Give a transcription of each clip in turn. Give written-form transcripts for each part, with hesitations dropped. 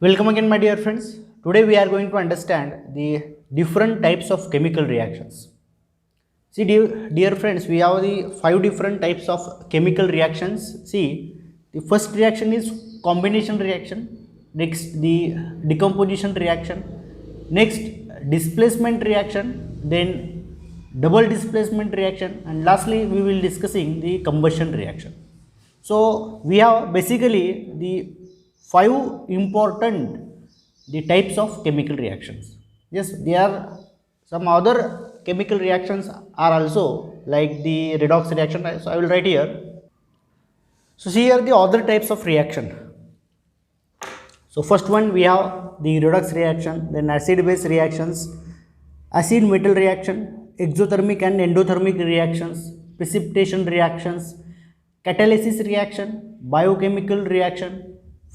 Welcome again, my dear friends. Today we are going to understand the different types of chemical reactions. See, dear friends, we have the 5 different types of chemical reactions. See, the first reaction is combination reaction. Next, the decomposition reaction. Next, displacement reaction. Then, double displacement reaction. And lastly, we will discussing the combustion reaction. So we have basically the 5 important the types of chemical reactions. Yes, there are some other chemical reactions are also like the redox reaction. So I will write here. So see here the other types of reaction. So first one we have the redox reaction, then acid base reactions, acid metal reaction, exothermic and endothermic reactions, precipitation reactions, catalysis reaction, biochemical reaction,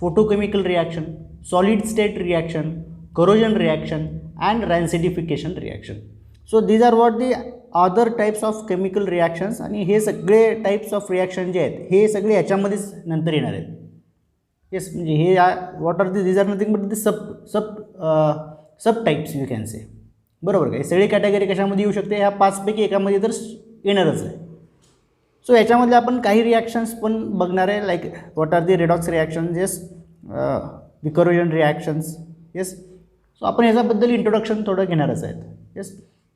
photochemical reaction, solid state reaction, corrosion reaction and rancidification reaction. So these are what the other types of chemical reactions आणि हे सगळे types of reaction जे आहेत हे सगळे याच्यामध्येच नंतर येणार आहेत. Yes म्हणजे हे what are these are nothing but the subtypes you can say. बरोबर का. हे सगळी कॅटेगरी कशामध्ये येऊ शकते, ह्या 5पैकी एकामध्ये तर येणारच आहे. सो याच्यामध्ये आपण काही रिॲक्शन्स पण बघणार आहे, like what are the redox reaction, yes the corrosion reactions. Yes, so आपण याच्याबद्दल इंट्रोडक्शन थोडं घेणारच आहेत. Yes,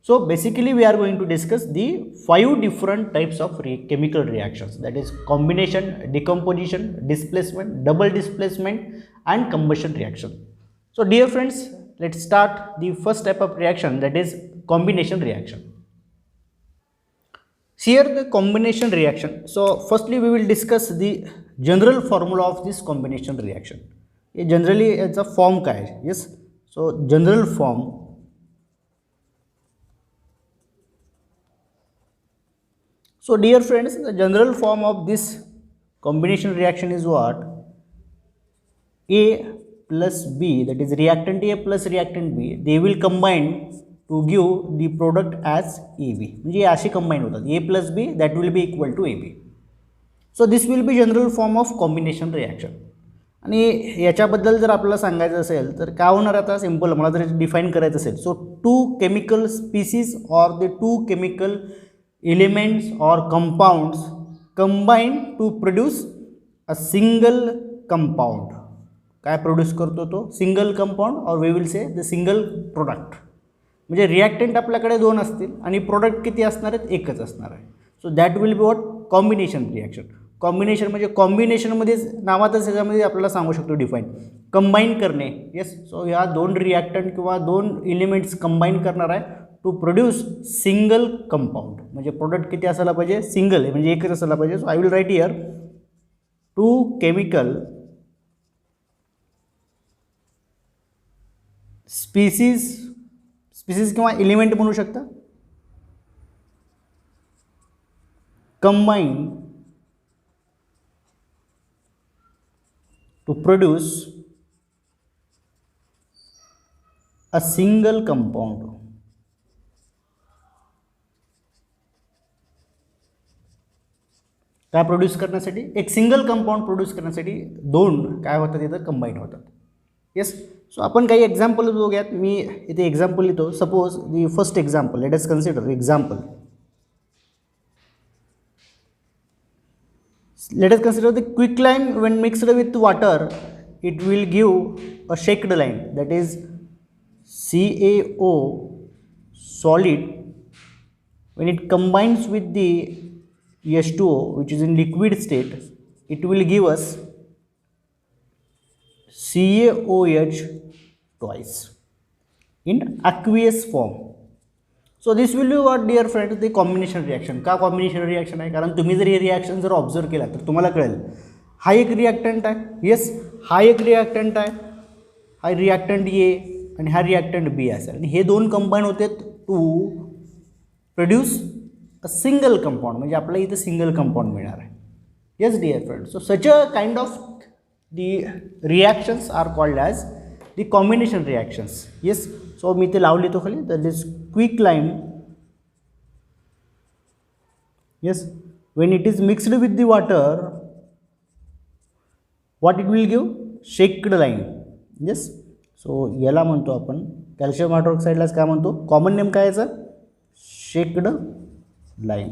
so basically we are going to discuss the 5 different types of chemical reactions, that is combination, decomposition, displacement, double displacement and combustion reaction. So dear friends, let's start the first type of reaction, that is combination reaction. Here the combination reaction. So firstly we will discuss the general formula of this combination reaction. Generally it's a form काय. Yes, so general form. So dear friends, the general form of this combination reaction is what? A plus B, that is reactant A plus reactant B, they will combine to give the product as AB. म्हणजे अशी combine होतात. A plus B that will be equal to AB. So this will be general form of combination reaction. आणि याच्याबद्दल जर आपल्याला सांगायचं असेल तर काय होणार आता, सिंपल मला जर डिफाइन करायचं असेल, सो 2 chemical species or the 2 chemical elements or compounds combine to produce a single compound. काय प्रोड्यूस करतो तो? सिंगल कंपाऊंड, और we will say the single product. म्हणजे रिॲक्टंट आपल्याकडे 2 असतील आणि प्रोडक्ट किती असणार आहेत? एकच असणार आहे. So that will be what? Combination reaction. Combination म्हणजे कॉम्बिनेशनमध्येच नावातच ह्याच्यामध्ये आपल्याला सांगू शकतो डिफाईन कंबाईन करणे. येस, सो ह्या 2 रिॲक्टंट किंवा 2 एलिमेंट्स कंबाईन करणार आहे टू प्रोड्यूस सिंगल कंपाऊंड. म्हणजे प्रोडक्ट किती असायला पाहिजे? सिंगल आहे, म्हणजे एकच असायला पाहिजे. So I will write here 2 chemical species किंवा एलिमेंट म्हणू शकता, combine to produce a single compound. काय प्रोड्यूस करण्यासाठी? एक सिंगल कंपाऊंड प्रोड्यूस करण्यासाठी 2 काय होतात इथं? कंबाईन होतात. येस, सो आपण काही एक्झाम्पल बघूयात. मी इथे एक्झाम्पल लिहितो. Suppose the first example, let us consider example. Let us consider the quicklime when mixed with water, it will give a shaked lime, that is CaO solid. When it combines with the H2O, which is in liquid state, it will give us CaOH twice in aqueous form. So this will be what, dear friend, the combination reaction. का combination reaction आहे? कारण तुम्ही जर हे reaction जर observe केला तर तुम्हाला कळेल, हा एक रिॲक्टंट आहे. येस, हा एक रिॲक्टंट आहे, हा रिॲक्टंट ए आणि हा रिॲक्टंट बी असेल, आणि हे 2 कंबाईन होते to produce a single compound. म्हणजे आपल्याला इथं सिंगल कंपाऊंड मिळणार आहे. Yes dear friend, so such a kind of the reactions are called as the combination reactions. Yes, so मी ते लावली तो खाली, that is quicklime. Yes, when it is mixed with the water, what it will give? Shaked lime. Yes. So याला म्हणतो आपण calcium हायड्रॉक्साईडलाच काय म्हणतो, कॉमन नेम काय याचा, shaked lime.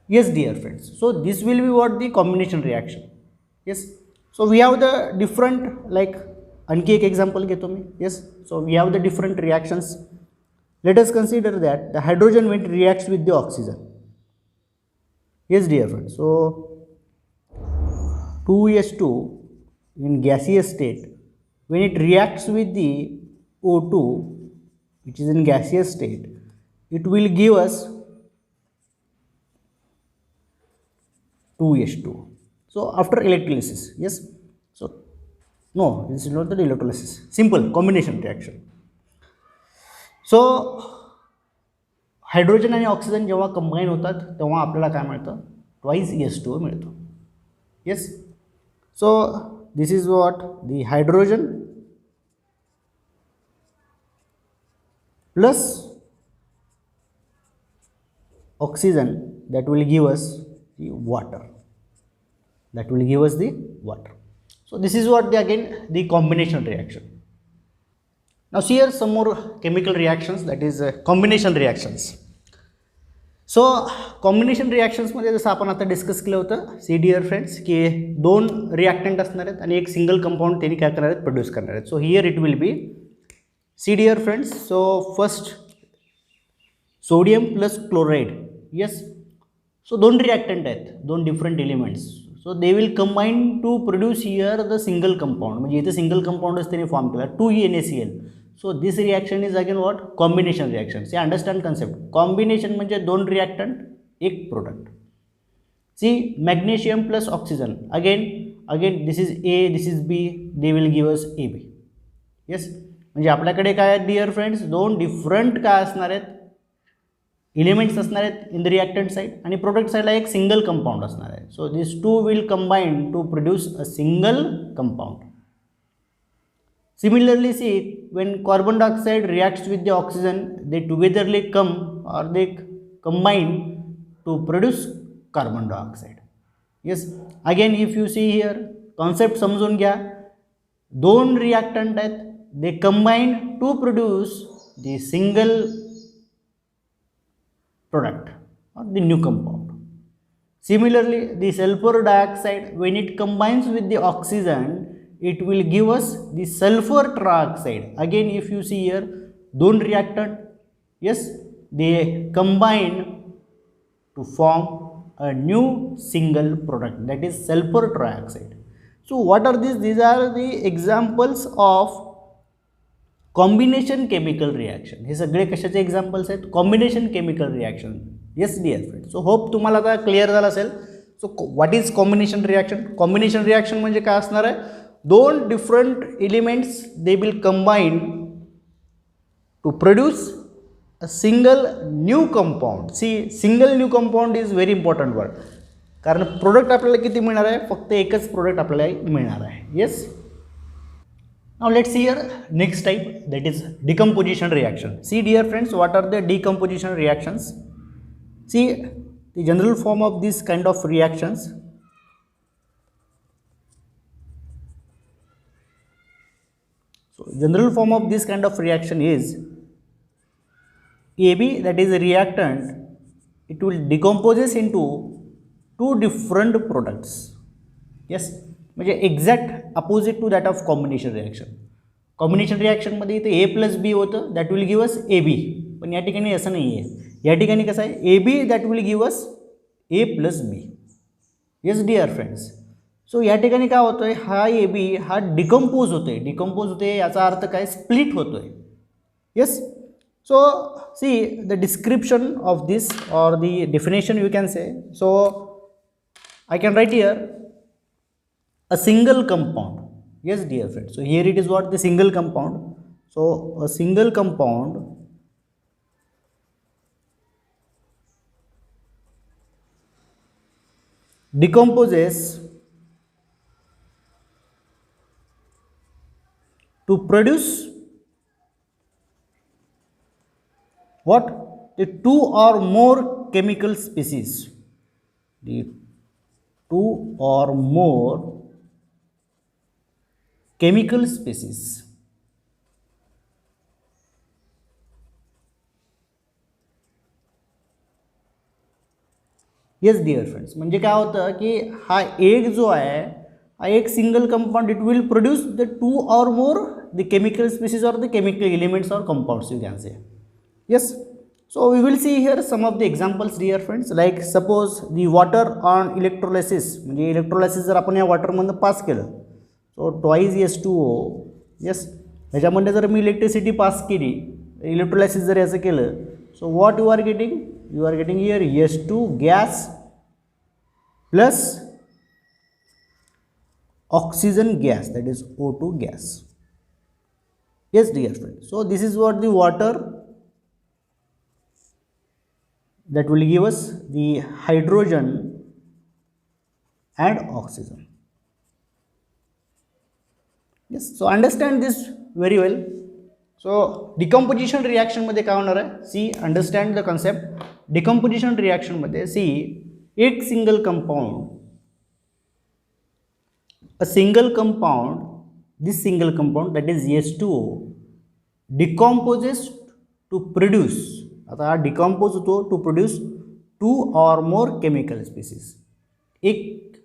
Yes dear friends, so this will be what the combination reaction. Yes, so we have the different, like आणखी एक example घेतो मी. Yes, so we have the different reactions. Let us consider that the hydrogen when it reacts with the oxygen. Yes dear friends, so 2H2 in gaseous state when it reacts with the O2 which is in gaseous state, it will give us 2H2. So after electrolysis, yes, so no, this is not the electrolysis, simple combination reaction. So hydrogen आणि oxygen जेव्हा combine होतात तेव्हा आपल्याला काय मिळतं, twice H2O मिळतो. Yes, so this is what the hydrogen plus oxygen that will give us the water, that will give us the water. So this is what the again the combination reaction. Now see here some more chemical reactions, that is combination reactions. So combination reactions मध्ये जसं आपण आता discuss केलं होतं सी dear friends की दोन reactant असणार आहेत आणि एक सिंगल कंपाऊंड त्यांनी काय करणार आहेत, प्रोड्यूस करणार आहेत. So here it will be see dear friends. So first sodium plus chloride. Yes, so दोन रिॲक्टंट आहेत, दोन different elements. So they will combine to produce here the single compound, म्हणजे इथे सिंगल कंपाऊंडच त्यांनी फॉर्म केला 2NaCl. So this reaction is again what, combination reaction. See understand concept, combination म्हणजे दोन रिॲक्टंट एक product. See magnesium plus oxygen, again this is a, this is B, they will give us AB. Yes, म्हणजे आपल्याकडे काय आहेत dear friends, दोन different काय असणार आहेत, एलिमेंट्स असणार आहेत इन द रिॲक्टंट साईड आणि प्रोडक्ट साईडला एक सिंगल कंपाऊंड असणार आहे. So this two will combine to produce a single compound. Similarly, see when carbon dioxide reacts with the oxygen, they togetherly come or they combine to produce carbon dioxide. Yes, again if you see here concept समजून घ्या, दोन reactant आहेत, they combine to produce the single product or the new compound. Similarly, the sulfur dioxide when it combines with the oxygen, it will give us the sulfur trioxide. Again if you see here दोन reactant, yes, they combine to form a new single product, that is sulfur trioxide. So what are these? These are the examples of combination chemical reaction. हे सगळे कशाचे examples आहेत, combination chemical reaction. Yes dear friend, so hope तुम्हाला आता clear झालं असेल. So what is combination reaction? Combination reaction म्हणजे काय असणार आहे, दोन different elements they will combine to produce a single new compound. See single new compound is very important word, कारण प्रोडक्ट आपल्याला किती मिळणार आहे, फक्त एकच प्रोडक्ट आपल्याला मिळणार आहे. Yes, now let's see here next type, that is decomposition reaction. See dear friends, what are the decomposition reactions? See the general form of this kind of reactions. So general form of this kind of reaction is AB, that is a reactant, it will decomposes into two different products. Yes, म्हणजे exact opposite to that of combination reaction. Combination रिॲक्शनमध्ये इथे A plus B होतं, that will give us AB, पण या ठिकाणी असं नाही आहे. या ठिकाणी कसं आहे, AB that will give us A plus B. Yes dear friends, so या ठिकाणी काय होतं आहे, हा AB हा डिकम्पोज होतो आहे. डिकम्पोज होते याचा अर्थ काय, स्प्लिट होतो आहे. Yes, so see the description of this or the definition you can say. So I can write here a single compound. Yes dear friends, so here it is what, the single compound. So a single compound decomposes to produce what, the two or more chemical species, the two or more chemical species. Yes dear friends, म्हणजे काय होतं की हा एक जो आहे हा एक single compound, it will produce the 2 or more the chemical species और द केमिकल एलिमेंट्स और कंपाउंड्स, यू कॅन से. Yes, so we will see here some of the examples dear friends, like suppose the water on electrolysis, म्हणजे electrolysis जर आपण या वॉटरमधून पास केलं, सो twice H2O. Yes, ह्याच्यामध्ये जर मी इलेक्ट्रिसिटी पास केली, इलेक्ट्रोलायसिस जर याचं केलं, so what you are getting, you are getting here H2 gas plus oxygen gas, that is O2 gas. Yes dear friends, so this is what the water that will give us the hydrogen and oxygen. Yes, so understand this very well. So decomposition reaction मध्ये काय होणार आहे, see understand the concept. Decomposition reaction मध्ये see एक single compound, a single compound, this single compound that is H2O decomposes to produce, आता हा decompose होतो to produce 2 or more chemical species, एक,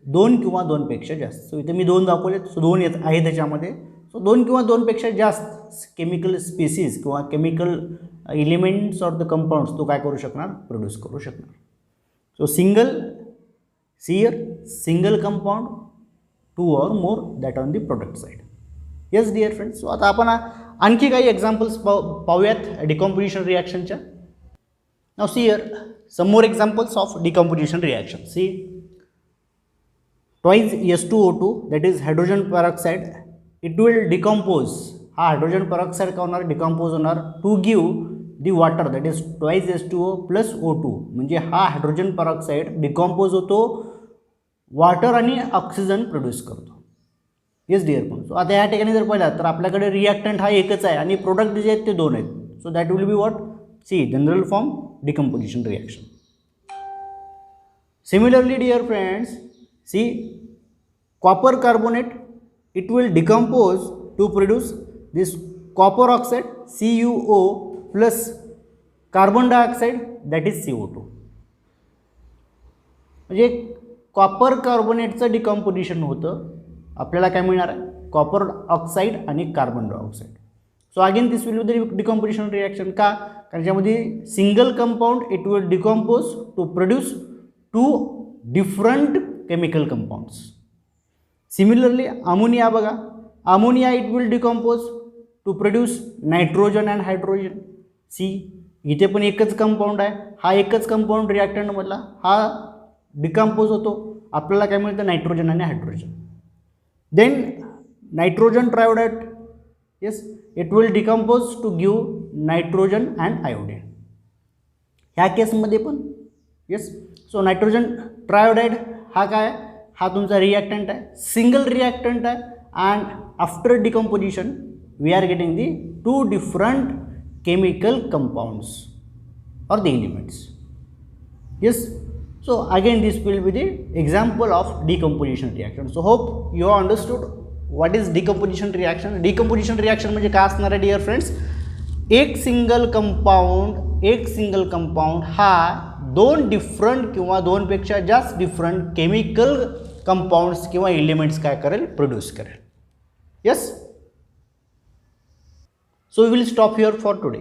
दोन किंवा दोनपेक्षा जास्त. सो इथे मी दोन दाखवले, सो दोन येत आहे त्याच्यामध्ये. सो दोन किंवा दोनपेक्षा जास्त केमिकल स्पीसीज किंवा chemical elements of the compounds तो काय करू शकणार, प्रोड्यूस करू शकणार. सो सिंगल, सियर single compound, 2 or more that on the product side. Yes dear friends, so आता आपण आणखी काही एक्झाम्पल्स पाहूयात डिकम्पोजिशन रिॲक्शनच्या. नाव see here some more examples of decomposition reaction. See twice H2O2 that is hydrogen peroxide, it will decompose, हा hydrogen peroxide का होणार, डिकम्पोज होणार to give the water that is twice H2O plus O2, म्हणजे हा hydrogen peroxide decompose होतो, water आणि oxygen produce करतो. Yes dear friends, so आता या ठिकाणी जर पाहिलं तर आपल्याकडे रिॲक्टंट हा एकच आहे आणि प्रोडक्ट जे आहेत ते दोन आहेत. So that will be what, see general form decomposition reaction. Similarly dear friends, see copper carbonate, it will decompose to produce this copper oxide CuO plus carbon dioxide that is CO2. म्हणजे copper कार्बोनेटचं decomposition होतं, आपल्याला काय मिळणार आहे, copper oxide आणि carbon dioxide. So again this will be the decomposition reaction. का, कारण त्याच्यामध्ये single compound it will decompose to produce 2 different chemical compounds. Similarly ammonia बघा, ammonia it will decompose to produce nitrogen and hydrogen. सी इथे पण एकच compound आहे, हा एकच कंपाऊंड रिॲक्टंट मधला हा डिकम्पोज होतो, आपल्याला काय मिळतं, नायट्रोजन आणि hydrogen. Then nitrogen triiodide, yes it will decompose to give nitrogen and iodine. ह्या केसमध्ये पण येस. सो नायट्रोजन ट्रायोडाइड हा काय, हा तुमचा रिॲक्टंट आहे, सिंगल रिॲक्टंट आहे, and after decomposition we are getting the 2 different chemical compounds or the elements. Yes, so again this will be the example of decomposition reaction. So hope you have understood what is decomposition reaction. Decomposition reaction म्हणजे काय असणार आहे dear friends, एक single compound हा दोन different किंवा दोनपेक्षा जास्त डिफरंट केमिकल कंपाउंड्स किंवा एलिमेंट्स काय करेल, प्रोड्यूस करेल. Yes, so we will stop here for today.